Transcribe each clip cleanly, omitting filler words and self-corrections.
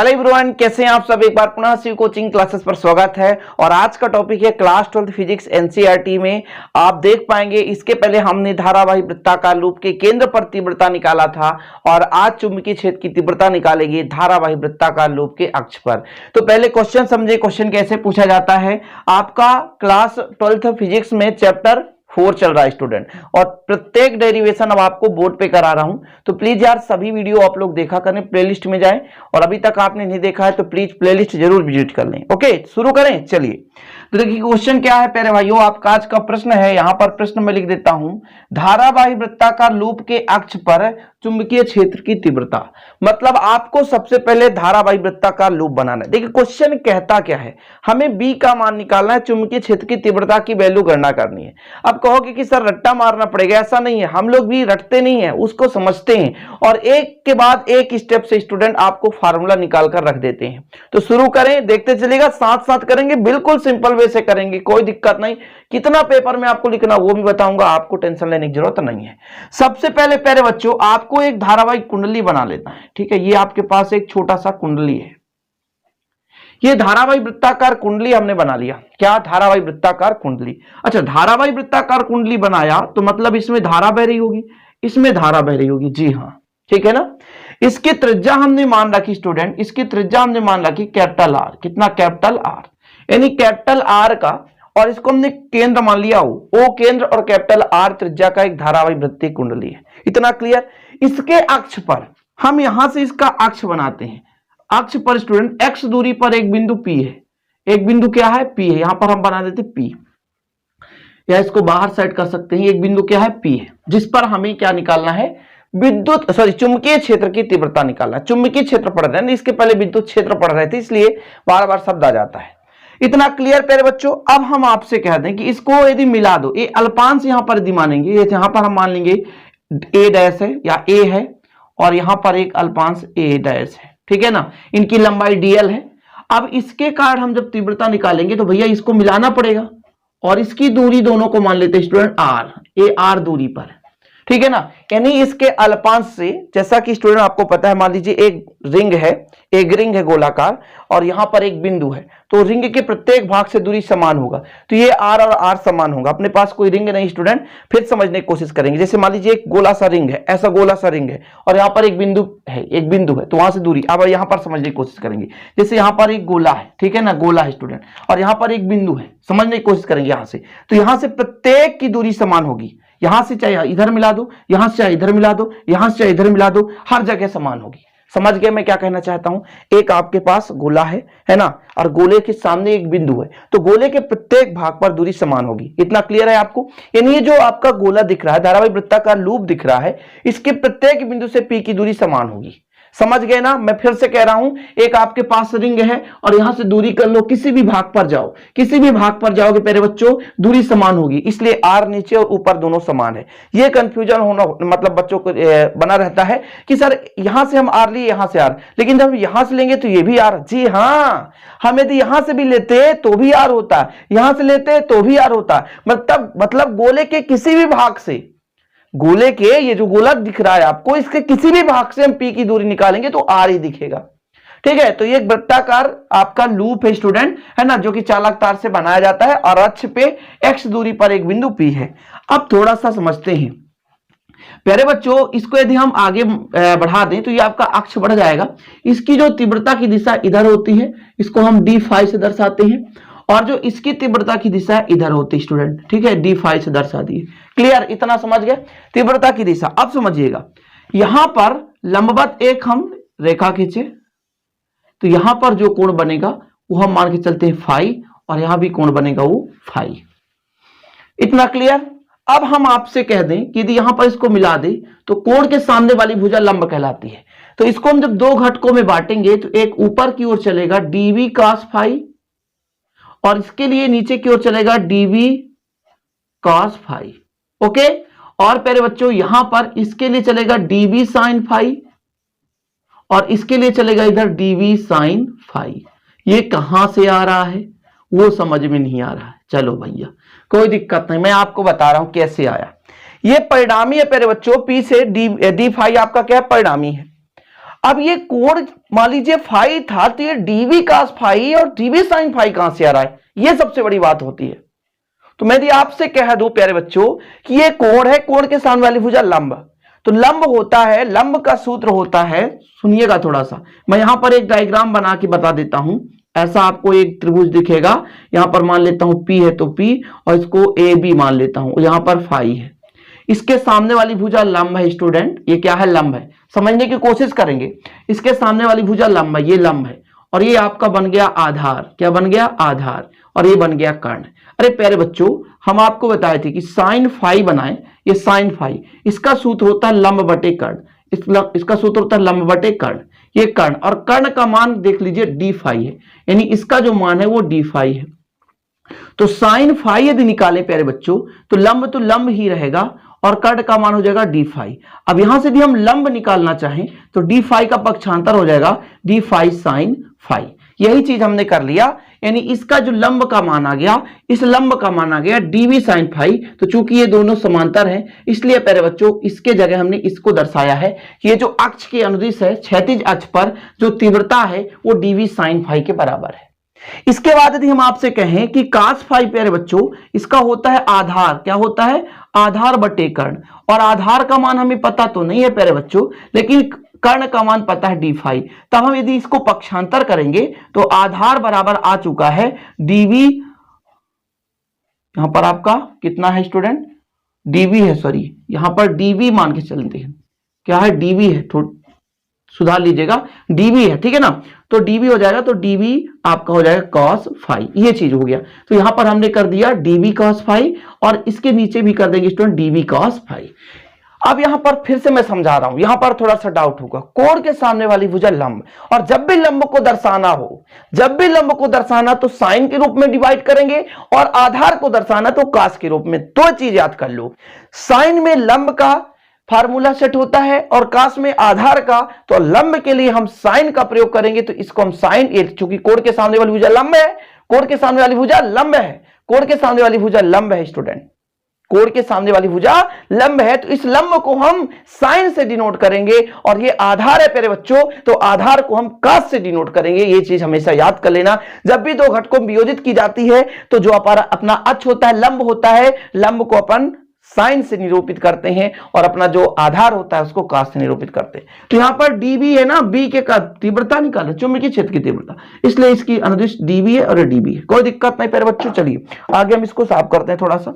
Hello everyone, कैसे हैं आप सब। एक बार पुनः शिव कोचिंग क्लासेस पर स्वागत है। और आज का टॉपिक है क्लास 12 फिजिक्स एनसीईआरटी में। आप देख पाएंगे इसके पहले हमने धारावाही वृत्ताकार लूप के केंद्र पर तीव्रता निकाला था और आज चुंबकीय क्षेत्र की तीव्रता निकालेंगे धारावाही वृत्ताकार लूप के अक्ष पर। तो पहले क्वेश्चन समझे, क्वेश्चन कैसे पूछा जाता है। आपका क्लास 12 फिजिक्स में चैप्टर 4 चल रहा है स्टूडेंट, और प्रत्येक डेरिवेशन अब आपको बोर्ड पे करा रहा हूं। तो प्लीज यार सभी वीडियो आप लोग देखा करें, प्लेलिस्ट में जाएं, और अभी तक आपने नहीं देखा है तो प्लीज प्लेलिस्ट जरूर विजिट कर लें। ओके, शुरू करें। चलिए, तो देखिए क्वेश्चन क्या है प्यारे भाइयों। आपका आज का प्रश्न है, यहां पर प्रश्न में लिख देता हूं, धारावाही वृत्ताकार लूप के अक्ष पर चुंबकीय क्षेत्र की तीव्रता। मतलब आपको सबसे पहले धारावाही वृत्ताकार लूप बनाना है। देखिए क्वेश्चन कहता क्या है, हमें बी का मान निकालना है, चुंबकीय क्षेत्र की तीव्रता की वैल्यू गणना करनी है। अब कहोगे कि सर रट्टा मारना पड़ेगा, ऐसा नहीं है। हम लोग भी रटते नहीं है, उसको समझते हैं और एक के बाद एक स्टेप से स्टूडेंट आपको फार्मूला निकाल कर रख देते हैं। तो शुरू करें, देखते चलिएगा, साथ साथ करेंगे, बिल्कुल सिंपल वे से करेंगे, कोई दिक्कत नहीं। कितना पेपर में आपको लिखना वो भी बताऊंगा, आपको टेंशन लेने की जरूरत नहीं है। सबसे पहले प्यारे बच्चों आपको एक धारावाही कुंडली बना लेना है। ठीक है, ये आपके पास एक छोटा सा कुंडली है। ये धारावाही वृत्ताकार कुंडली हमने बना लिया। क्या? धारावाही वृत्ताकार कुंडली। अच्छा, धारावाही वृत्ताकार कुंडली बनाया तो मतलब इसमें धारा बह रही होगी, इसमें धारा बह रही होगी। जी हाँ, ठीक है ना। इसकी त्रिज्या हमने मान रखी स्टूडेंट, इसकी त्रिज्या हमने मान रखी कैपिटल आर। कितना? कैपिटल आर, यानी कैपिटल आर का, और इसको हमने केंद्र मान लिया ओ केंद्र, और कैपिटल आर त्रिज्या का एक धारावाही वृत्तीय कुंडली है। इतना क्लियर। इसके अक्ष पर हम यहां से इसका अक्ष बनाते हैं। अक्ष पर स्टूडेंट एक्स दूरी पर एक बिंदु P है। एक बिंदु क्या है? P है। यहां पर हम बना देते P, या इसको बाहर साइड कर सकते हैं। एक बिंदु क्या है? P है, जिस पर हमें क्या निकालना है? विद्युत चुंबकीय क्षेत्र की तीव्रता निकालना है। चुंबकीय क्षेत्र पढ़ रहे हैं, इसके पहले विद्युत क्षेत्र पढ़ रहे थे, इसलिए बार बार शब्द आ जाता है। इतना क्लियर प्यारे बच्चों। अब हम आपसे कह दें कि इसको यदि मिला दो, ये अल्पांश यहां पर यदि मानेंगे, यहां पर हम मान लेंगे ए डैश है या ए है, और यहां पर एक अल्पांश ए डैश है। ठीक है ना, इनकी लंबाई dl है। अब इसके कारण हम जब तीव्रता निकालेंगे तो भैया इसको मिलाना पड़ेगा, और इसकी दूरी दोनों को मान लेते हैं स्टूडेंट आर, ए आर दूरी पर। ठीक है ना, यानी इसके अल्पांश से, जैसा कि स्टूडेंट आपको पता है, मान लीजिए एक रिंग है, एक रिंग है गोलाकार, और यहां पर एक बिंदु है, तो रिंग के प्रत्येक भाग से दूरी समान होगा, तो ये आर और आर समान होगा। अपने पास कोई रिंग नहीं स्टूडेंट, फिर समझने की कोशिश करेंगे। जैसे मान लीजिए एक गोला सा रिंग है, ऐसा गोला सा रिंग है, और यहाँ पर एक बिंदु है, तो वहां से दूरी, अब यहाँ पर समझने की कोशिश करेंगे। जैसे यहाँ पर एक गोला है, ठीक है ना, गोला है स्टूडेंट, और यहाँ पर एक बिंदु है, समझने की कोशिश करेंगे यहां से, तो यहां से प्रत्येक की दूरी समान होगी। यहां से चाहे इधर मिला दो, यहां से चाहे इधर मिला दो, यहां से चाहे इधर मिला दो, हर जगह समान होगी। समझ गए मैं क्या कहना चाहता हूं। एक आपके पास गोला है ना, और गोले के सामने एक बिंदु है, तो गोले के प्रत्येक भाग पर दूरी समान होगी। इतना क्लियर है आपको। यानी ये जो आपका गोला दिख रहा है, धारावाही वृत्ताकार लूप दिख रहा है, इसके प्रत्येक बिंदु से पी की दूरी समान होगी। समझ गए ना। मैं फिर से कह रहा हूं, एक आपके पास रिंग है, और यहां से दूरी कर लो, किसी भी भाग पर जाओ, किसी भी भाग पर जाओगे प्यारे बच्चों, दूरी समान होगी, इसलिए आर नीचे और ऊपर दोनों समान है। ये कंफ्यूजन होना मतलब बच्चों को बना रहता है कि सर यहां से हम आर लिए, यहां से आर, लेकिन जब यहां से लेंगे तो ये भी आर। जी हाँ, हम यदि यहां से भी लेते तो भी आर होता, यहां से लेते तो भी आर होता। मतलब गोले के किसी भी भाग से, गोले के, ये जो गोला दिख रहा है आपको, इसके किसी भी भाग से हम पी की दूरी निकालेंगे तो आर ही दिखेगा। ठीक है, तो ये एक वृत्ताकार आपका लूप है स्टूडेंट, है ना, जो कि चालक तार से बनाया जाता है, और अक्ष पे एक्स दूरी पर एक बिंदु पी है। अब थोड़ा सा समझते हैं प्यारे बच्चों। इसको यदि हम आगे बढ़ा दें तो ये आपका अक्ष बढ़ जाएगा। इसकी जो तीव्रता की दिशा इधर होती है, इसको हम डी फाई से दर्शाते हैं, और जो इसकी तीव्रता की दिशा इधर होती है स्टूडेंट। ठीक है, डी फाई से दर्शा दिए। क्लियर, इतना समझ गए तीव्रता की दिशा। अब समझिएगा, यहां पर लंबवत एक हम रेखा खींचे, तो यहां पर जो कोण बनेगा वो हम मान के चलते हैं फाई, और यहां भी कोण बनेगा वो फाई। इतना क्लियर। अब हम आपसे कह दें कि यदि यहां पर इसको मिला दे तो कोण के सामने वाली भुजा लंब कहलाती है। तो इसको हम जब दो घटकों में बांटेंगे तो एक ऊपर की ओर चलेगा डीवी कॉस फाई, और इसके लिए नीचे की ओर चलेगा डीवी कॉस फाई। ओके, और प्यारे बच्चों यहां पर इसके लिए चलेगा डीवी साइन फाई, और इसके लिए चलेगा इधर डीवी साइन फाई। ये कहां से आ रहा है वो समझ में नहीं आ रहा है। चलो भैया कोई दिक्कत नहीं, मैं आपको बता रहा हूं कैसे आया। ये परिणामी है प्यारे बच्चों, पी से डी फाई आपका क्या है? परिणामी है। अब ये कोण मान लीजिए फाई था, तो ये डीवी कास फाई और डीवी साइन फाई कहां से आ रहा है, ये सबसे बड़ी बात होती है। तो मैं यदि आपसे कह दूं प्यारे बच्चों कि ये कोण है, कोण के सामने वाली भुजा लंब, तो लंब होता है, लंब का सूत्र होता है, सुनिएगा थोड़ा सा, मैं यहां पर एक डायग्राम बना के बता देता हूं। ऐसा आपको एक त्रिभुज दिखेगा, यहां पर मान लेता हूं P है तो P, और इसको AB मान लेता हूं, यहां पर फाई है। इसके सामने वाली भुजा लंब है स्टूडेंट, ये क्या है, लंब है। समझने की कोशिश करेंगे, इसके सामने वाली भुजा लंब है, ये लंब है, और ये आपका बन गया आधार। क्या बन गया, आधार, और ये बन गया कर्ण। अरे प्यारे बच्चों, हम आपको बताए थे कि साइन फाई बनाए, ये साइन फाई, इसका सूत्र होता है लंब बटे कर्ण, इसका सूत्र होता है लंब बटे कर्ण, ये कर्ण, और कर्ण का मान देख लीजिए डी फाई है, यानी इसका जो मान है वो डी फाई है। तो साइन फाई यदि निकाले प्यारे बच्चों, तो लंब ही रहेगा, और कर्ण का मान हो जाएगा डी फाई। अब यहां से भी हम लंब निकालना चाहें तो डी फाई का पक्षांतर हो जाएगा डी फाई साइन फाई। यही चीज हमने कर लिया, यानी इसका जो लंब का मान आ गया, इस लंब का मान आ गया डीवी साइन फाई। तो चूंकि ये दोनों समांतर हैं, इसलिए प्यारे बच्चों इसके जगह हमने इसको दर्शाया है कि ये जो अक्ष के अनुदिश है, क्षैतिज अक्ष पर जो तीव्रता है वो डीवी साइन फाई के बराबर है। इसके बाद यदि हम आपसे कहें कि कास फाई प्यारे बच्चों, इसका होता है आधार, क्या होता है, आधार बटे कर्ण, और आधार का मान हमें पता तो नहीं है प्यारे बच्चों, लेकिन कर्ण का मान पता है डी फाई। तब हम यदि इसको पक्षांतर करेंगे तो आधार बराबर आ चुका है डीवी, यहां पर आपका कितना है स्टूडेंट, डीवी है, सॉरी यहां पर डीवी मान के चलते हैं, क्या है, डीवी है, सुधार लीजिएगा, डीवी है, ठीक है ना। तो डीवी हो जाएगा, तो डीवी आपका हो जाएगा कॉस फाई, ये चीज हो गया। तो यहां पर हमने कर दिया डीवी कॉस फाई, और इसके नीचे भी कर देंगे स्टूडेंट डीवी कॉस फाई। अब यहां पर फिर से मैं समझा रहा हूं, यहां पर थोड़ा सा डाउट होगा, कोण के सामने वाली भुजा लंब, और जब भी लंब को दर्शाना हो, जब भी लंब को दर्शाना तो साइन के रूप में डिवाइड करेंगे, और आधार को दर्शाना तो कास के रूप में। दो चीज याद कर लो, साइन में लंब का फार्मूला सेट होता है और कास में आधार का, तो लंब के लिए हम साइन का प्रयोग करेंगे, तो इसको हम साइन, चूंकि कोण के सामने वाली भुजा लंब है, कोण के सामने वाली भुजा लंब है, कोण के सामने वाली भुजा लंब है स्टूडेंट, कोण के सामने वाली भुजा लंब है, तो इस लंब को हम साइन से डिनोट करेंगे, और ये आधार है प्यारे बच्चों, तो आधार को हम कास से डिनोट करेंगे। ये चीज हमेशा याद कर लेना, जब भी दो घटकों में वियोजित की जाती है तो जो अपना अक्ष होता है, लंब होता है, लंब को अपन साइन से निरूपित करते हैं, और अपना जो आधार होता है उसको कास से निरूपित करते हैं। तो यहां पर डीबी है ना, बी के का तीव्रता निकाले, चुंबकीय क्षेत्र की तीव्रता, इसलिए इसकी अनुदिश डीबी है और डीबी है, कोई दिक्कत नहीं प्यारे बच्चों। चलिए आगे हम इसको साफ करते हैं थोड़ा सा,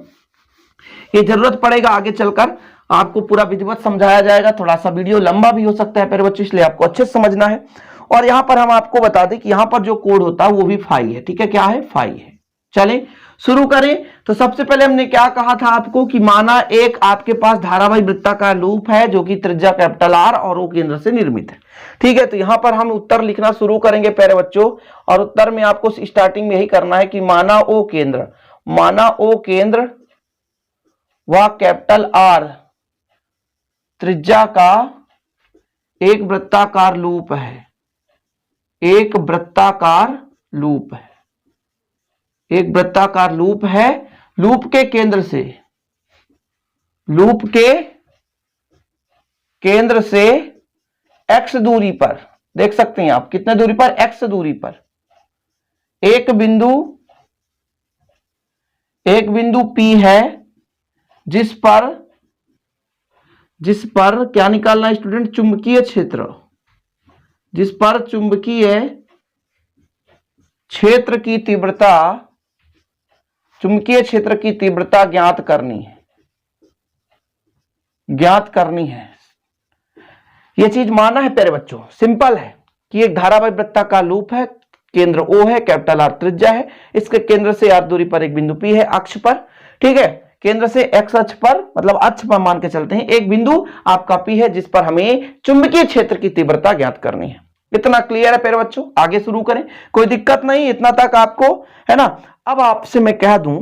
ये जरूरत पड़ेगा आगे चलकर, आपको पूरा विधिवत समझाया जाएगा, थोड़ा सा वीडियो लंबा भी हो सकता है प्यारे बच्चों, इसलिए आपको अच्छे से समझना है। और यहां पर हम आपको बता दें कि यहां पर जो कोण होता है वो भी फाई है, ठीक है, क्या है, फाई है। चलें शुरू करें। तो सबसे पहले हमने क्या कहा था आपको कि माना एक आपके पास धारावाही वृत्ताकार लूप है जो कि त्रिज्या कैपिटल आर और ओ केंद्र से निर्मित है, ठीक है। तो यहां पर हम उत्तर लिखना शुरू करेंगे प्यारे बच्चों, और उत्तर में आपको स्टार्टिंग में यही करना है कि माना ओ केंद्र, माना ओ केंद्र व कैपिटल आर त्रिज्या का एक वृत्ताकार लूप है, एक वृत्ताकार लूप है, एक वृत्ताकार लूप है, लूप के केंद्र से, लूप के केंद्र से x दूरी पर, देख सकते हैं आप कितने दूरी पर, x दूरी पर एक बिंदु P है, जिस पर क्या निकालना है स्टूडेंट, चुंबकीय क्षेत्र, जिस पर चुंबकीय क्षेत्र की तीव्रता, चुंबकीय क्षेत्र की तीव्रता ज्ञात करनी है, ज्ञात करनी है। यह चीज माना है प्यारे बच्चों, सिंपल है कि एक धारावाही वृत्ताकार लूप है, केंद्र O है, कैपिटल R त्रिज्या है, इसके केंद्र से R दूरी पर एक बिंदु P है अक्ष पर, ठीक है, केंद्र से x अक्ष पर, मतलब अक्ष पर मान के चलते हैं, एक बिंदु आपका P है जिस पर हमें चुंबकीय क्षेत्र की तीव्रता ज्ञात करनी है। इतना क्लियर है प्यारे बच्चों, आगे शुरू करें, कोई दिक्कत नहीं, इतना तक आपको है ना। अब आपसे मैं कह दूं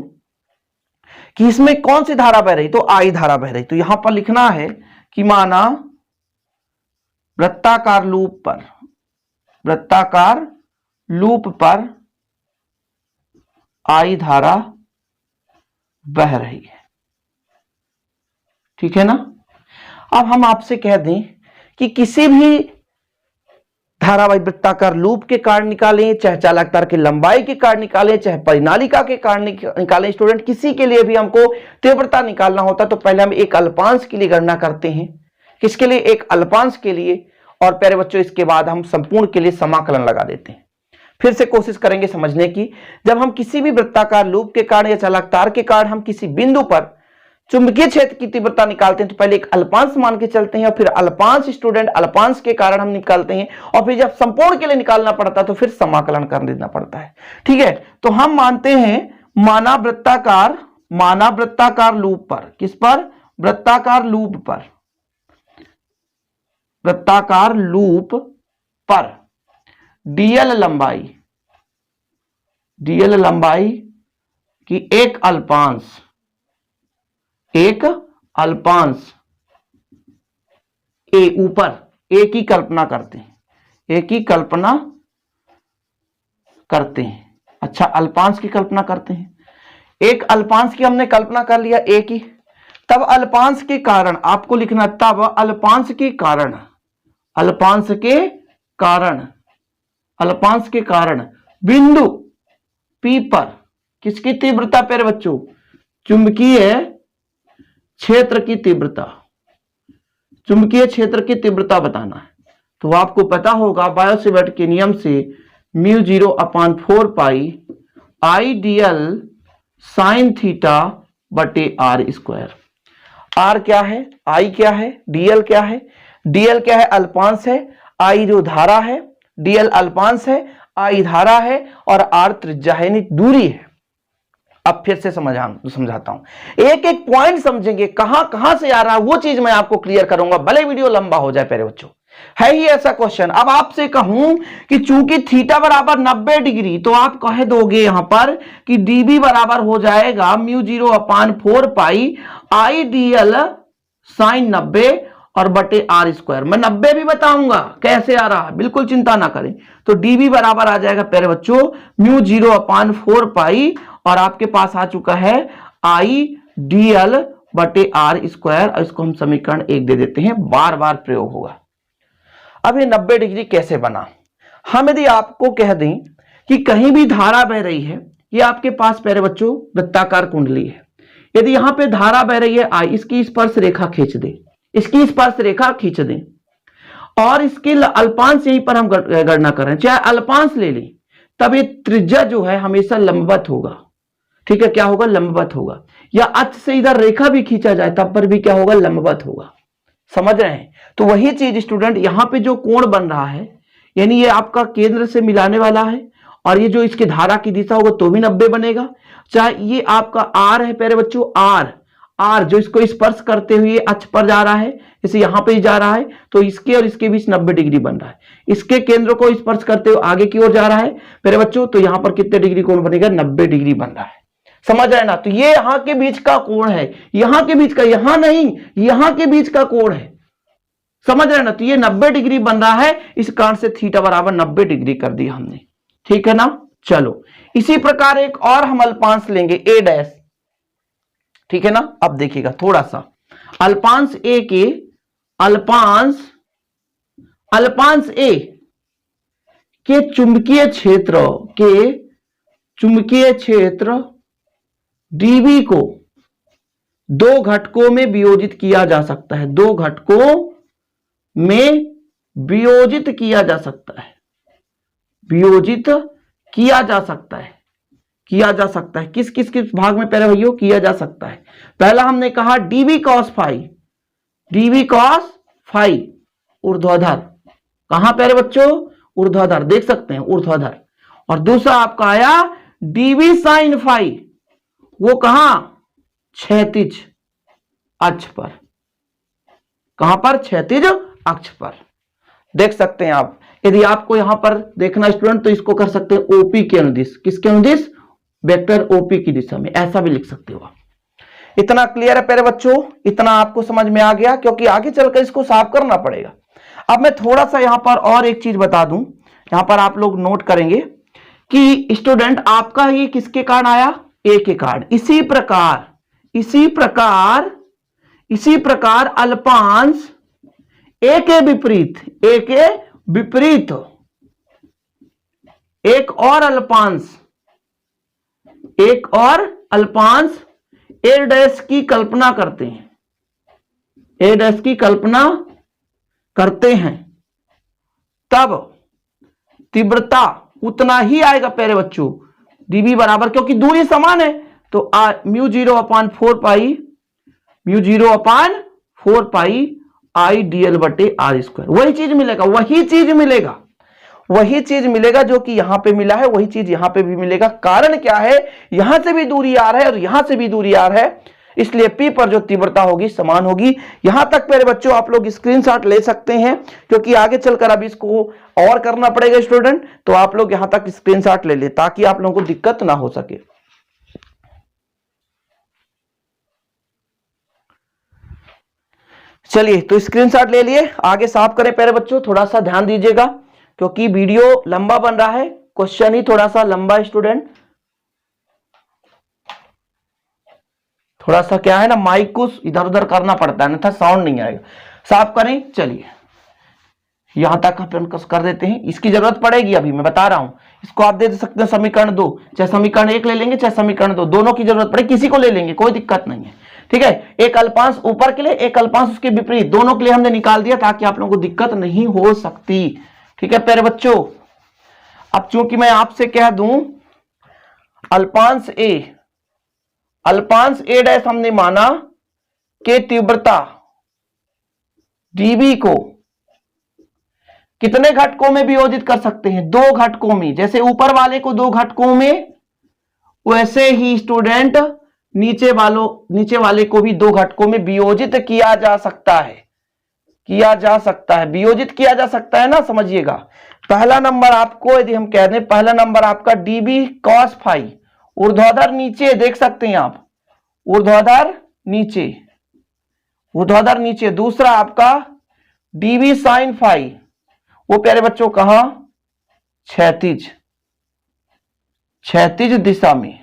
कि इसमें कौन सी धारा बह रही, तो आई धारा बह रही, तो यहां पर लिखना है कि माना वृत्ताकार लूप पर, वृत्ताकार लूप पर आई धारा बह रही है, ठीक है ना। अब हम आपसे कह दें कि किसी भी धारावाही वृत्ताकार लूप के कारण निकालें, चाहे चालक तार की लंबाई के कारण निकालें, चाहे परिनालिका के कारण निकालें, स्टूडेंट किसी के लिए भी हमको तीव्रता निकालना होता तो पहले हम एक अल्पांश के लिए गणना करते हैं। किसके लिए? एक अल्पांश के लिए। और प्यारे बच्चों इसके बाद हम संपूर्ण के लिए समाकलन लगा देते हैं। फिर से कोशिश करेंगे समझने की। जब हम किसी भी वृत्ताकार लूप के कारण या चालक तार के कारण हम किसी बिंदु पर चुंबकीय क्षेत्र की तीव्रता निकालते हैं तो पहले एक अल्पांश मान के चलते हैं और फिर अल्पांश स्टूडेंट अल्पांश के कारण हम निकालते हैं और फिर जब संपूर्ण के लिए निकालना पड़ता है तो फिर समाकलन कर देना पड़ता है। ठीक है, तो हम मानते हैं माना वृत्ताकार लूप पर, किस पर? वृत्ताकार लूप पर, वृत्ताकार लूप पर डीएल लंबाई की एक अल्पांश ए ऊपर ए की कल्पना करते हैं, अच्छा अल्पांश की कल्पना करते हैं। एक अल्पांश की हमने कल्पना कर लिया ए की, तब अल्पांश के कारण आपको लिखना, तब अल्पांश के कारण बिंदु P पर किसकी तीव्रता? प्यारे बच्चों चुंबकीय क्षेत्र की तीव्रता बताना है। तो आपको पता होगा बायो-सेवर्ट के नियम से μ0/4 I dl sin थीटा बटे r स्क्वायर। r क्या है, I क्या है, dl क्या है? dl क्या है? अल्पांश है। I जो धारा है, dl अल्पांश है, I धारा है और r त्रिज्या है, यानी दूरी है। अब फिर से समझाता हूं, एक एक पॉइंट समझेंगे, कहां से आ रहा है वो चीज मैं आपको क्लियर करूंगा, भले वीडियो लंबा हो जाए। प्यारे बच्चों है ही ऐसा क्वेश्चन। अब आपसे कहूं कि चूंकि थीटा बराबर 90 डिग्री, तो आप कह दोगे यहां पर कि dB बराबर हो जाएगा μ0/4 I dl sin 90 और बटे r स्क्वायर। मैं 90 भी बताऊंगा कैसे आ रहा है, बिल्कुल चिंता ना करें। तो dB बराबर आ जाएगा प्यारे बच्चों μ0/4 और आपके पास आ चुका है I dl बटे r स्क्वायर, और इसको हम समीकरण 1 दे देते हैं, बार बार प्रयोग होगा। अब ये 90 डिग्री कैसे बना? हम यदि आपको कह दें कि कहीं भी धारा बह रही है, ये आपके पास प्यारे बच्चों वृत्ताकार कुंडली है, यदि यहां पे धारा बह रही है I, इसकी स्पर्श रेखा खींच दें, और इसके अल्पांश यहीं पर हम गणना कर रहे हैं, चाहे अल्पांश ले लें, तब ये त्रिज्या जो है हमेशा लंबवत होगा। ठीक है, क्या होगा? लंबवत होगा। या अक्ष से इधर रेखा भी खींचा जाए तब पर भी क्या होगा? लंबवत होगा। समझ रहे हैं? तो वही चीज स्टूडेंट यहां पे जो कोण बन रहा है, यानी ये आपका केंद्र से मिलाने वाला है, और ये जो इसकी धारा की दिशा होगा तो भी 90 बनेगा। चाहे ये आपका r है प्यारे बच्चों, r जो इसको स्पर्श करते हुए अक्ष पर जा रहा है, जैसे यहां पे जा रहा है, तो इसके और इसके बीच 90 डिग्री बन रहा है। इसके केंद्र को स्पर्श करते हुए आगे की ओर जा रहा है प्यारे बच्चों, तो यहां पर कितने डिग्री कोण बनेगा? 90 डिग्री बन रहा है। समझ रहे हैं ना? तो ये यहां के बीच का कोण है, यहां के बीच का, यहां नहीं, यहां के बीच का कोण है। समझ रहे हैं ना? तो ये 90 डिग्री बन रहा है, इस कारण से थीटा बराबर 90 डिग्री कर दिया हमने। ठीक है ना? चलो इसी प्रकार एक और हम अल्पांश लेंगे a डैश। ठीक है ना? अब देखिएगा थोड़ा सा, अल्पांश a के अल्पांश a के चुंबकीय क्षेत्र dB को दो घटकों में वियोजित किया जा सकता है, वियोजित किया जा सकता है। किस भाग में प्यारे भैया किया जा सकता है? पहला हमने कहा dB cos फाई ऊर्ध्वाधर, कहां प्यारे बच्चों? ऊर्ध्वाधर, देख सकते हैं ऊर्ध्वाधर। और दूसरा आपका आया dB sin फाई, वो कहां? क्षैतिज अक्ष पर। कहां पर? क्षैतिज अक्ष पर। देख सकते हैं आप। यदि आपको यहां पर देखना स्टूडेंट, तो इसको कर सकते हैं ओपी के अनुदिश। किसके अनुदिश? वेक्टर ओपी की दिशा में, ऐसा भी लिख सकते हो। इतना क्लियर है प्यारे बच्चों? इतना आपको समझ में आ गया? क्योंकि आगे चलकर इसको साफ करना पड़ेगा। अब मैं थोड़ा सा यहां पर और एक चीज बता दूं, यहां पर आप लोग नोट करेंगे कि स्टूडेंट आपका ये किसके कारण आया? ए के कारण। इसी प्रकार अल्पांश ए के विपरीत एक और अल्पांश ए डैश की कल्पना करते हैं, ए डैश की कल्पना करते हैं, तब तीव्रता उतना ही आएगा प्यारे बच्चों, डीबी बराबर, क्योंकि दूरी समान है तो म्यू 0/4 आई dl बटे आर स्क्वायर। वही चीज मिलेगा जो कि यहां पे मिला है, वही चीज यहां पे भी मिलेगा। कारण क्या है, यहां से भी दूरी आर है और यहां से भी दूरी आर है, इसलिए P पर जो तीव्रता होगी समान होगी। यहां तक मेरे बच्चों आप लोग स्क्रीनशॉट ले सकते हैं, क्योंकि आगे चलकर अब इसको और करना पड़ेगा स्टूडेंट, तो आप लोग यहां तक स्क्रीनशॉट ले ले ताकि आप लोगों को दिक्कत ना हो सके। चलिए, तो स्क्रीनशॉट ले लिए, आगे साफ करें प्यारे बच्चों। थोड़ा सा ध्यान दीजिएगा क्योंकि वीडियो लंबा बन रहा है, क्वेश्चन ही थोड़ा सा लंबा है स्टूडेंट। थोड़ा सा क्या है ना, माइक को इधर उधर करना पड़ता है, अन्यथा साउंड नहीं आएगा। साफ करें, चलिए यहां तक अपन कर देते हैं। इसकी जरूरत पड़ेगी, अभी मैं बता रहा हूं। इसको आप दे सकते हैं समीकरण 2, चाहे समीकरण 1 ले लेंगे चाहे समीकरण 2, दोनों की जरूरत पड़े, किसी को ले लेंगे, कोई दिक्कत नहीं है। ठीक है, एक अल्पांश ऊपर के लिए, एक अल्पांश उसके विपरीत, दोनों के लिए हमने निकाल दिया ताकि आप लोगों को दिक्कत नहीं हो सकती। ठीक है प्यारे बच्चों, अब चूंकि मैं आपसे कह दूं अल्पांश ए डैश हमने माना कि तीव्रता dB को कितने घटकों में वियोजित कर सकते हैं, 2 घटकों में। जैसे ऊपर वाले को 2 घटकों में, वैसे ही स्टूडेंट नीचे वाले को भी 2 घटकों में वियोजित किया जा सकता है, वियोजित किया जा सकता है ना, समझिएगा। पहला नंबर आपको यदि हम कह दें, पहला नंबर आपका dB cos फाई, ऊर्ध्वाधर नीचे देख सकते हैं आप, ऊर्ध्वाधर नीचे। दूसरा आपका dB sin फाई, वो प्यारे बच्चों कहां, क्षैतिज दिशा में।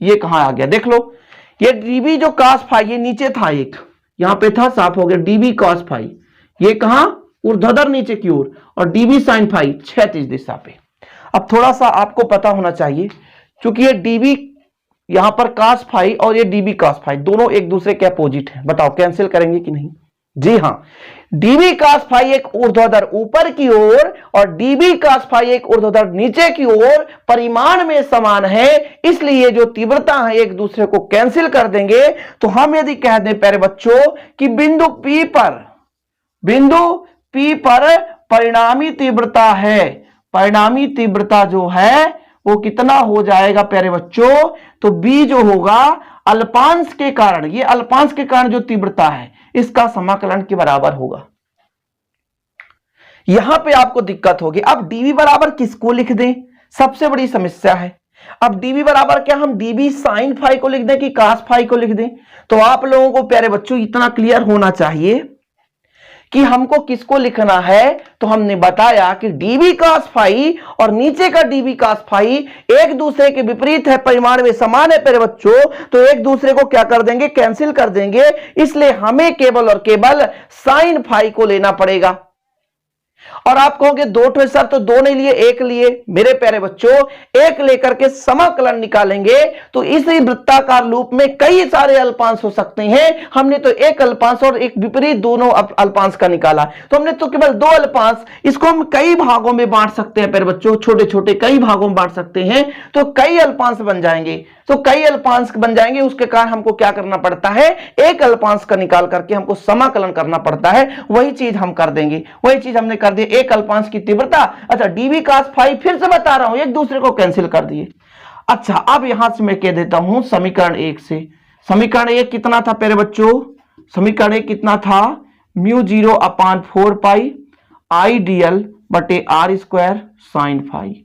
ये कहां आ गया, देख लो, ये dB जो cos फाई, ये नीचे था, एक यहां पे था, साफ हो गया, dB cos फाई, ये कहां, ऊर्ध्वाधर नीचे की ओर, और dB sin फाई क्षैतिज दिशा पे। अब थोड़ा सा आपको पता होना चाहिए, क्योंकि ये dB यहां पर cos फाई और ये dB cos फाई दोनों एक दूसरे के अपोजिट हैं। बताओ कैंसिल करेंगे कि नहीं? जी हां, dB cos फाई एक ऊर्ध्वाधर ऊपर की ओर और dB cos फाई एक ऊर्ध्वाधर नीचे की ओर परिमाण में समान है, इसलिए जो तीव्रता है एक दूसरे को कैंसिल कर देंगे। तो हम यदि कह दें प्यारे बच्चों कि बिंदु P पर परिणामी तीव्रता है, परिणामी तीव्रता जो है वो कितना हो जाएगा प्यारे बच्चों, तो B जो होगा अल्पांश के कारण, ये अल्पांश के कारण जो तीव्रता है इसका समाकलन के बराबर होगा। यहां पे आपको दिक्कत होगी। अब dV बराबर किसको लिख दें, सबसे बड़ी समस्या है। अब dV बराबर क्या हम dB sin फाई को लिख दें कि cos फाई को लिख दें? तो आप लोगों को प्यारे बच्चों इतना क्लियर होना चाहिए कि हमको किसको लिखना है। तो हमने बताया कि dB cos फाई और नीचे का dB cos फाई एक दूसरे के विपरीत है, परिमाण में समान है प्यारे बच्चों, तो एक दूसरे को क्या कर देंगे, कैंसिल कर देंगे। इसलिए हमें केवल और केवल sin फाई को लेना पड़ेगा। और आप कहोगे 2 ठो सर, तो 2 नहीं लिए, 1 लिए। मेरे प्यारे बच्चों, 1 लेकर के समाकलन निकालेंगे तो इसी वृत्ताकार लूप में कई सारे अल्पांश हो सकते हैं। हमने तो एक अल्पांश और एक विपरीत दोनों अल्पांश का निकाला, तो हमने तो केवल 2 अल्पांश, इसको हम कई भागों में बांट सकते हैं प्यारे बच्चों, छोटे छोटे कई भागों में बांट सकते हैं, तो कई अल्पांश बन जाएंगे। तो कई अल्पांश बन जाएंगे, उसके कारण हमको क्या करना पड़ता है, एक अल्पांश का निकाल करके हमको समाकलन करना पड़ता है। वही चीज हम कर देंगे, वही चीज हमने कर दी। एक अल्पांश की तीव्रता, अच्छा dB cos फाई, फिर से बता रहा हूं, एक दूसरे को कैंसिल कर दिए। अच्छा, अब यहां से मैं कह देता हूं समीकरण 1 से। समीकरण 1 कितना था प्यारे बच्चों, समीकरण 1 कितना था, म्यू 0/4 पाई आई dl बटे R square sine phi.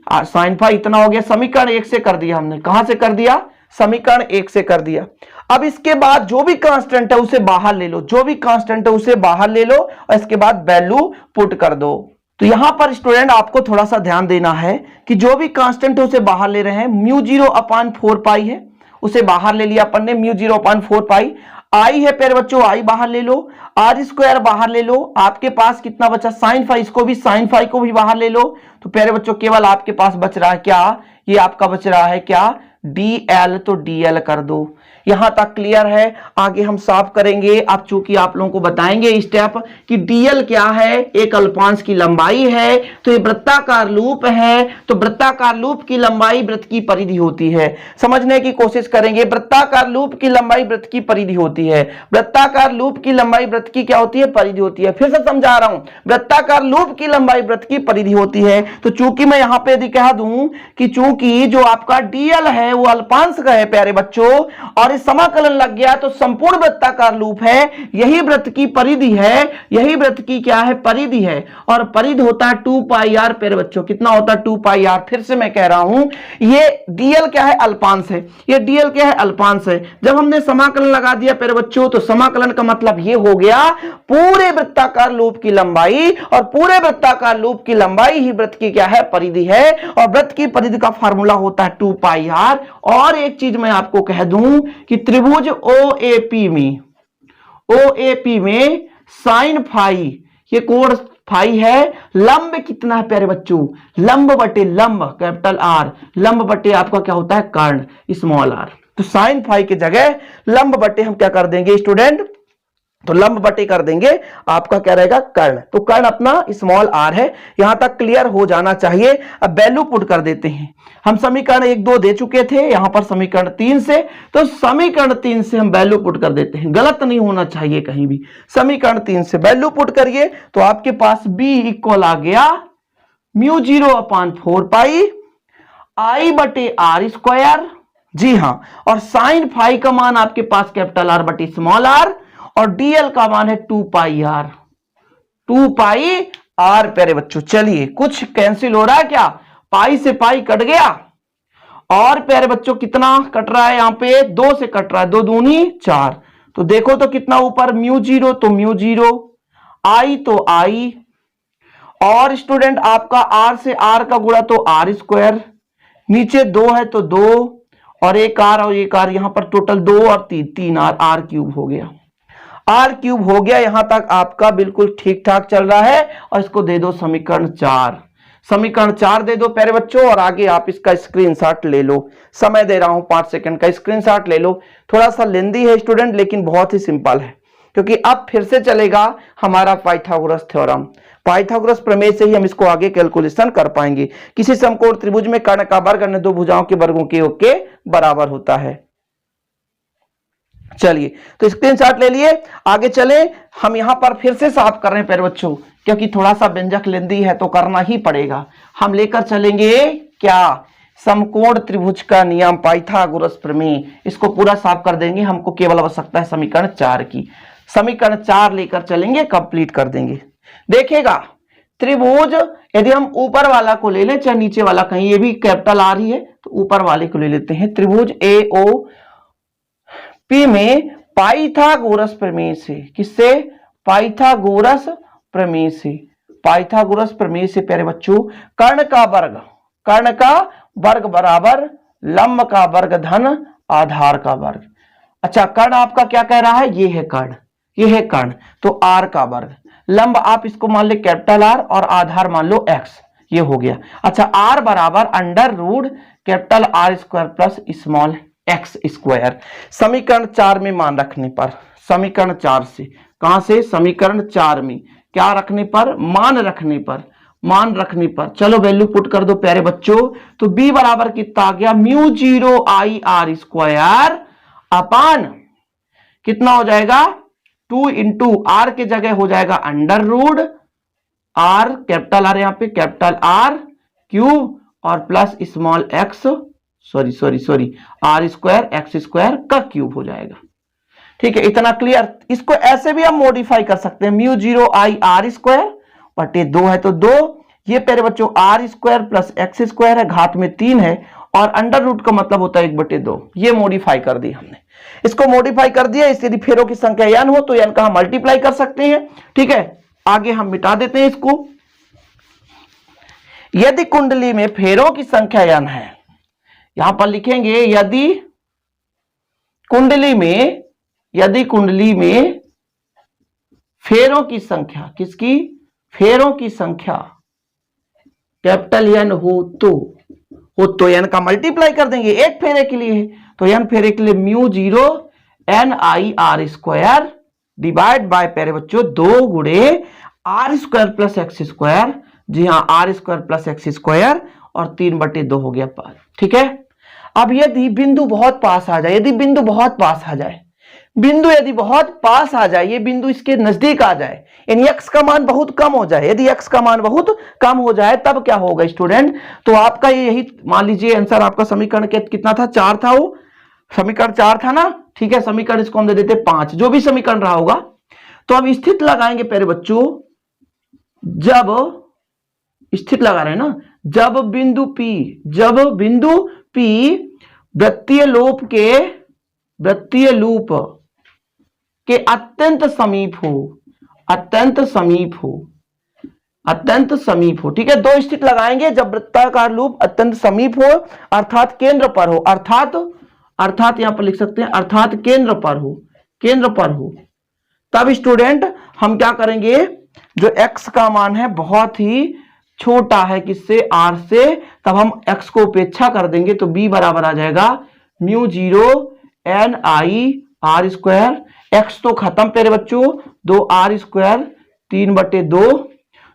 Sine phi इतना हो गया, समीकरण 1 से कर दिया हमने। कहां से कर दिया, समीकरण 1 से कर दिया। अब इसके बाद जो भी कांस्टेंट है उसे बाहर ले लो, जो भी कांस्टेंट है उसे बाहर ले लो और इसके बाद वैल्यू पुट कर दो। तो यहां पर स्टूडेंट आपको थोड़ा सा ध्यान देना है कि जो भी कांस्टेंट है उसे बाहर ले रहे हैं। म्यू 0/4 पाई है, उसे बाहर ले लिया अपन ने, म्यू 0/4 पाई। आई है प्यारे बच्चों, आई बाहर ले लो। आर स्क्वायर बाहर ले लो, आपके पास कितना बचा साइन फाई, इसको भी साइन फाई को भी बाहर ले लो। तो प्यारे बच्चों केवल आपके पास बच रहा है क्या, ये आपका बच रहा है क्या, dl, तो dl कर दो। यहां तक क्लियर है। आगे हम साफ करेंगे। अब चूंकि आप लोगों को बताएंगे स्टेप कि dl क्या है, एक अल्पांश की लंबाई है, तो ये वृत्ताकार लूप है, तो वृत्ताकार लूप की लंबाई वृत्त की परिधि होती है। समझने की कोशिश करेंगे, वृत्ताकार लूप की लंबाई वृत्त की परिधि होती है। वृत्ताकार लूप की लंबाई वृत्त की क्या होती है, परिधि होती है। फिर से समझा रहा हूं, वृत्ताकार लूप की लंबाई वृत्त की परिधि होती है। तो चूंकि मैं यहां पे यदि कह दूं कि चूंकि जो आपका dl है वो अल्पांश का है प्यारे बच्चों, और इस समाकलन लग गया तो संपूर्ण वृत्ताकार लूप है, यही वृत्त की परिधि है, यही वृत्त की क्या है, परिधि है। और परिधि होता है 2 पाई आर प्यारे बच्चों, कितना होता है 2 पाई आर। फिर से मैं कह रहा हूं ये dl क्या है, अल्पांश है, ये dl क्या है, अल्पांश है। जब हमने समाकलन लगा दिया प्यारे बच्चों, तो समाकलन का मतलब ये हो गया पूरे वृत्ताकार लूप की लंबाई, और पूरे वृत्ताकार लूप की लंबाई ही वृत्त की क्या है, परिधि है। और वृत्त की परिधि का फार्मूला होता है 2 पाई आर। और एक चीज मैं आपको कह दूं कि त्रिभुज OAP में साइन फाई, ये कोण फाई है, लंब कितना है प्यारे बच्चों, लंब बटे लंब कैपिटल आर, लंब बटे आपका क्या होता है, कर्ण स्मॉल आर। तो साइन फाई की जगह लंब बटे हम क्या कर देंगे स्टूडेंट, तो लंब बटे कर देंगे, आपका क्या रहेगा, कर्ण। तो कर्ण अपना स्मॉल आर है। यहां तक क्लियर हो जाना चाहिए। अब वैल्यू पुट कर देते हैं। हम समीकरण 1 2 दे चुके थे, यहां पर समीकरण 3 से, तो समीकरण 3 से हम वैल्यू पुट कर देते हैं, गलत नहीं होना चाहिए कहीं भी। समीकरण 3 से वैल्यू पुट करिए तो आपके पास b इक्वल आ गया μ0/4 पाई आई बटे आर स्क्वायर। जी हां, और साइन फाई का मान आपके पास कैपिटल आर बटे स्मॉल आर, और dl का मान है 2 पाई आर, 2 पाई आर प्यारे बच्चों। चलिए कुछ कैंसिल हो रहा है क्या, पाई से पाई कट गया, और प्यारे बच्चों कितना कट रहा है, यहां पे 2 से कट रहा है, 2 दूनी 4। तो देखो तो कितना ऊपर μ0, तो μ0, आई तो आई, और स्टूडेंट आपका r से r का गुणा तो आर स्क्वायर, नीचे 2 है तो 2, और एक आर और एक आर, यहां पर टोटल 2 और 3 आर, आर क्यूब हो गया, आर क्यूब हो गया। यहां तक आपका बिल्कुल ठीक ठाक चल रहा है। और इसको दे दो समीकरण 4, समीकरण 4 दे दो प्यारे बच्चों, और आगे आप इसका स्क्रीनशॉट ले लो। समय दे रहा हूं 5 सेकंड का, स्क्रीनशॉट ले लो। थोड़ा सा लेंदी है स्टूडेंट, लेकिन बहुत ही सिंपल है, क्योंकि अब फिर से चलेगा हमारा पाइथागोरस थ्योरम। पाइथागोरस प्रमेय से ही हम इसको आगे कैलकुलेशन कर पाएंगे। किसी समकोण त्रिभुज में कर्ण का वर्ग अन्य दो भुजाओं के वर्गों के योग के बराबर होता है। चलिए तो स्क्रीनशॉट ले लिए, आगे चले। हम यहां पर फिर से साफ कर रहे हैं प्यारे बच्चों, क्योंकि थोड़ा सा व्यंजक लेंदी है तो करना ही पड़ेगा। हम लेकर चलेंगे क्या, समकोण त्रिभुज का नियम, पाइथागोरस प्रमेय। इसको पूरा साफ कर देंगे, हमको केवल आवश्यकता है समीकरण 4 की। समीकरण 4 लेकर चलेंगे, कंप्लीट कर देंगे। देखिएगा त्रिभुज, यदि हम ऊपर वाला को ले लें चाहे नीचे वाला, कहीं ये भी कैपिटल आर ही है, तो ऊपर वाले को ले लेते हैं। त्रिभुज AOP में पाइथागोरस प्रमेय से, किससे, पाइथागोरस प्रमेय से, पाइथागोरस प्रमेय से प्यारे बच्चों, कर्ण का वर्ग बराबर लंब का वर्ग धन आधार का वर्ग। अच्छा, कर्ण आपका क्या कह रहा है, ये है कर्ण, ये है कर्ण, तो आर का वर्ग, लंब आप इसको मान ले कैपिटल आर, और आधार मान लो एक्स, ये हो गया। अच्छा, आर बराबर under root capital R square plus small x square. समीकरण 4 में मान रखने पर, समीकरण 4 से, कहां से, समीकरण 4 में क्या रखने पर, मान रखने पर, मान रखने पर। चलो वैल्यू पुट कर दो प्यारे बच्चों। तो b बराबर कितना आ गया, μ0 आई आर स्क्वायर अपान कितना हो जाएगा, 2 इंटू आर के जगह हो जाएगा under root R, capital R, यहां पे कैपिटल आर क्यूब, और plus small x, sorry R square x square का क्यूब हो जाएगा। ठीक है, इतना क्लियर। इसको ऐसे भी हम मॉडिफाई कर सकते हैं, μ0 आई आर स्क्वायर बटे 2 है तो 2, ये प्यारे बच्चों R square plus x square है, घात में 3 है, और अंडर रूट का मतलब होता है 1/2। ये मॉडिफाई कर दी हमने, इसको मॉडिफाई कर दिया। यदि फेरों की संख्या n हो तो n का हम मल्टीप्लाई कर सकते हैं। ठीक है, आगे हम मिटा देते हैं इसको। यदि कुंडली में फेरों की संख्या n है, यहां पर लिखेंगे यदि कुंडली में फेरों की संख्या, किसकी? फेरों की संख्या कैपिटल एन हो तो एन का मल्टीप्लाई कर देंगे, एक फेरे के लिए है तो एन फेरे के लिए mu zero N I R square divide by प्यारे बच्चों 2 गुणे R square plus x square, जी हाँ R square plus x square और 3/2 हो गया पास। ठीक है, अब यदि बिंदु बहुत पास आ जाए, यदि बिंदु बहुत पास आ जाए, बिंदु यदि बहुत पास आ जाए, ये बिंदु इसके नजदीक आ जाए, यानी x का मान बहुत कम हो जाए, यदि x का मान बहुत कम हो जाए तब क्या होगा स्टूडेंट? तो आपका यही मान लीजिए आंसर आपका समीकरण के कितना था? 4 था, वो समीकरण 4 था ना। ठीक है, समीकरण इसको हम दे देते 5, जो भी समीकरण रहा होगा। तो अब स्थिति लगाएंगे प्यारे बच्चों, जब स्थिति लगा रहे हैं ना, जब बिंदु P वृत्तीय लूप के अत्यंत समीप हो, ठीक है। 2 स्थिति लगाएंगे, जब वृत्ताकार लूप अत्यंत समीप हो अर्थात केंद्र पर हो, अर्थात यहां पर लिख सकते हैं अर्थात केंद्र पर हो, तब स्टूडेंट हम क्या करेंगे? जो x का मान है बहुत ही छोटा है, किससे? r से, तब हम x को उपेक्षा कर देंगे तो b बराबर आ जाएगा mu zero N I R square, x तो खत्म प्यारे बच्चों, 2r स्क्वायर 3/2,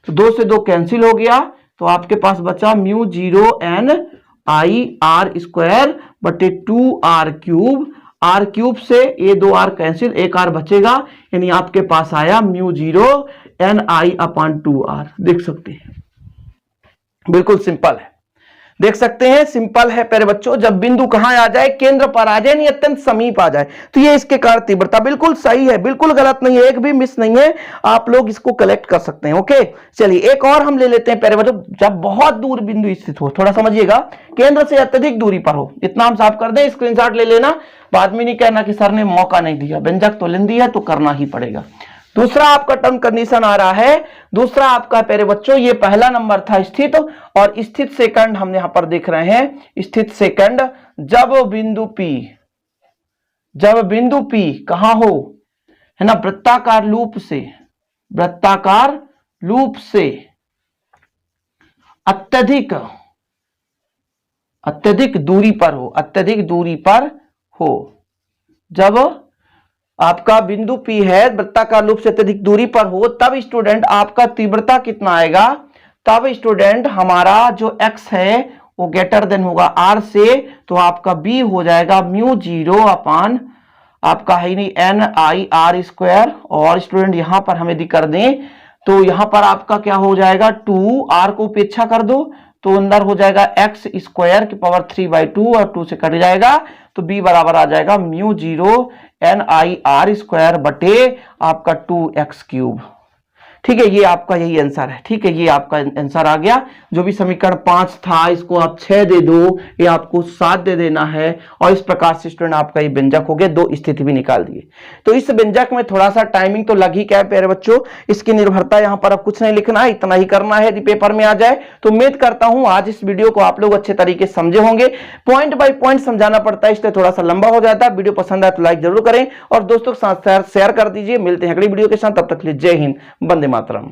तो 2 से 2 कैंसिल हो गया, तो आपके पास बचा mu zero N I R square बटे 2r क्यूब से ये 2r कैंसिल, 1r बचेगा, यानी आपके पास आया म्यू जीरो एन आई अपॉन 2r। देख सकते हैं बिल्कुल सिंपल है, देख सकते हैं सिंपल है प्यारे बच्चों। जब बिंदु कहां आ जाए? केंद्र पर आ जाए, नहीं अत्यंत समीप आ जाए, तो ये इसके कारण तीव्रता बिल्कुल सही है, बिल्कुल गलत नहीं है, एक भी मिस नहीं है, आप लोग इसको कलेक्ट कर सकते हैं। ओके, चलिए एक और हम ले लेते हैं प्यारे बच्चों। जब बहुत दूर बिंदु स्थित हो, थोड़ा समझिएगा, केंद्र से अत्यधिक दूरी पर हो, इतना हम साफ कर दें, स्क्रीनशॉट ले लेना, बाद में नहीं कहना कि सर ने मौका नहीं दिया, व्यंजक तो लेंदी है तो करना ही पड़ेगा। दूसरा आपका टर्म कंडीशन आ रहा है, दूसरा आपका प्यारे बच्चों, ये पहला नंबर था स्थित, और स्थित सेकंड हम यहां पर देख रहे हैं, स्थित सेकंड जब बिंदु P कहां हो, है ना, वृत्ताकार लूप से अत्यधिक दूरी पर हो, जब आपका बिंदु P है वृत्ताकार लूप से अत्यधिक दूरी पर हो, तब स्टूडेंट आपका तीव्रता कितना आएगा? तब स्टूडेंट हमारा जो x है वो ग्रेटर देन होगा r से, तो आपका b हो जाएगा म्यू जीरो अपान आपका है नहीं एन आई आर स्क्वायर, और स्टूडेंट यहां पर हम यदि कर दें तो यहां पर आपका क्या हो जाएगा? 2r को उपेक्षा कर दो तो अंदर हो जाएगा x स्क्वायर की पावर 3/2 और 2 से कट जाएगा, तो b बराबर आ जाएगा mu zero N I R square बटे आपका 2x क्यूब। ठीक है, ये आपका यही आंसर है। ठीक है, ये आपका आंसर आ गया। जो भी समीकरण 5 था इसको आप 6 दे दो, ये आपको 7 दे देना है, और इस प्रकार से स्टूडेंट आपका ये व्यंजक हो गया। 2 स्थिति भी निकाल दिए। तो इस व्यंजक में थोड़ा सा टाइमिंग तो लग ही क्या है प्यारे बच्चों, इसकी निर्भरता यहाँ पर अब कुछ नहीं लिखना है, इतना ही करना है यदि पेपर में आ जाए। तो उम्मीद करता हूं आज इस वीडियो को आप लोग अच्छे तरीके से समझे होंगे। पॉइंट बाय पॉइंट समझाना पड़ता है, इसलिए थोड़ा सा लंबा हो जाता है। वीडियो पसंद आए तो लाइक जरूर करें और दोस्तों के साथ शेयर कर दीजिए। मिलते हैं अगली वीडियो के साथ, तब तक के लिए जय हिंद, वंदे मातरम।